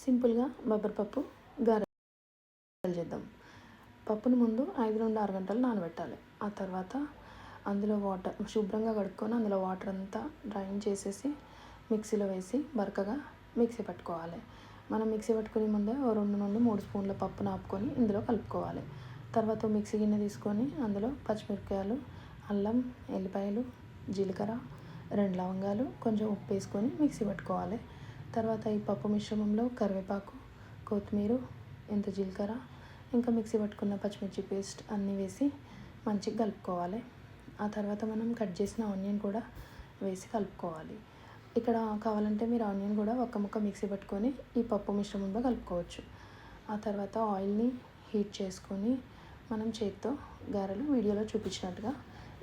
సింపుల్గా బొబ్బరపప్పు గారెలు చేద్దాం. పప్పును ముందు 5 నుండి 6 గంటలు నానబెట్టాలి. ఆ తర్వాత అందులో వాటర్ శుభ్రంగా కడుక్కొని అందులో వాటర్ అంతా డ్రైన్ చేసేసి మిక్సీలో వేసి బరకగా మిక్సీ పట్టుకోవాలి. మనం మిక్సీ పట్టుకునే ముందే 2 నుండి 3 స్పూన్ల పప్పును ఆపుకొని ఇందులో కలుపుకోవాలి. తర్వాత మిక్సీ గిన్నె తీసుకొని అందులో పచ్చిమిరపకాయలు, అల్లం, ఎల్లిపాయలు, జీలకర్ర, 2 లవంగాలు, కొంచెం ఉప్పు వేసుకొని మిక్సీ పట్టుకోవాలి. తర్వాత ఈ పప్పు మిశ్రమంలో కరివేపాకు, కొత్తిమీర, ఇంత జీలకర్ర, ఇంకా మిక్సీ పట్టుకున్న పచ్చిమిర్చి పేస్ట్ అన్నీ వేసి మంచిగా కలుపుకోవాలి. ఆ తర్వాత మనం కట్ చేసిన ఆనియన్ కూడా వేసి కలుపుకోవాలి. ఇక్కడ కావాలంటే మీరు ఆనియన్ కూడా ఒక్క ముక్క మిక్సీ పట్టుకొని ఈ పప్పు మిశ్రమంలో కలుపుకోవచ్చు. ఆ తర్వాత ఆయిల్ని హీట్ చేసుకొని మనం చేత్తో గారెలు వీడియోలో చూపించినట్టుగా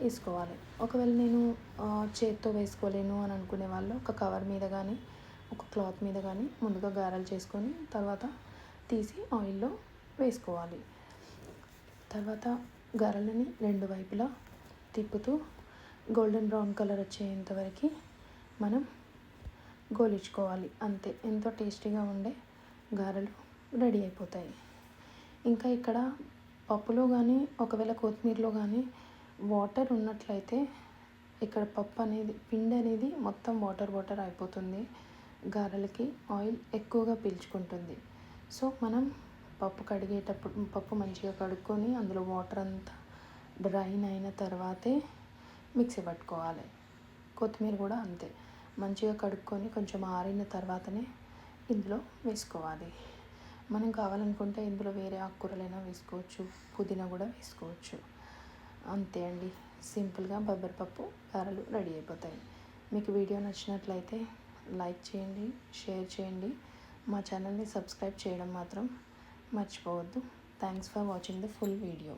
వేసుకోవాలి. ఒకవేళ నేను చేత్తో వేసుకోలేను అని అనుకునే వాళ్ళు ఒక కవర్ మీద కానీ ఒక క్లాత్ మీద కానీ ముందుగా గారెలు చేసుకొని తర్వాత తీసి ఆయిల్లో వేసుకోవాలి. తర్వాత గారెలని 2 వైపులా తిప్పుతూ గోల్డెన్ బ్రౌన్ కలర్ వచ్చేంతవరకు మనం గోలించుకోవాలి. అంతే, ఎంతో టేస్టీగా ఉండే గారెలు రెడీ అయిపోతాయి. ఇంకా ఇక్కడ పప్పులో కానీ ఒకవేళ కొత్తిమీరలో కానీ వాటర్ ఉన్నట్లయితే ఇక్కడ పప్పు అనేది పిండి అనేది మొత్తం వాటర్ అయిపోతుంది. గారెలకి ఆయిల్ ఎక్కువగా పీల్చుకుంటుంది. సో మనం పప్పు కడిగేటప్పుడు పప్పు మంచిగా కడుక్కొని అందులో వాటర్ అంతా డ్రైన్ అయిన తర్వాతే మిక్సీ పట్టుకోవాలి. కొత్తిమీర కూడా అంతే, మంచిగా కడుక్కొని కొంచెం ఆరిన తర్వాతనే ఇందులో వేసుకోవాలి. మనం కావాలనుకుంటే ఇందులో వేరే ఆకుకూరలైనా వేసుకోవచ్చు, పుదీనా కూడా వేసుకోవచ్చు. అంతే అండి, సింపుల్గా బొబ్బరపప్పు గారెలు రెడీ అయిపోతాయి. మీకు వీడియో నచ్చినట్లయితే లైక్ చేయండి, షేర్ చేయండి. మా ఛానల్ని సబ్స్క్రైబ్ చేయడం మాత్రం మర్చిపోవద్దు. Thanks for watching the full video.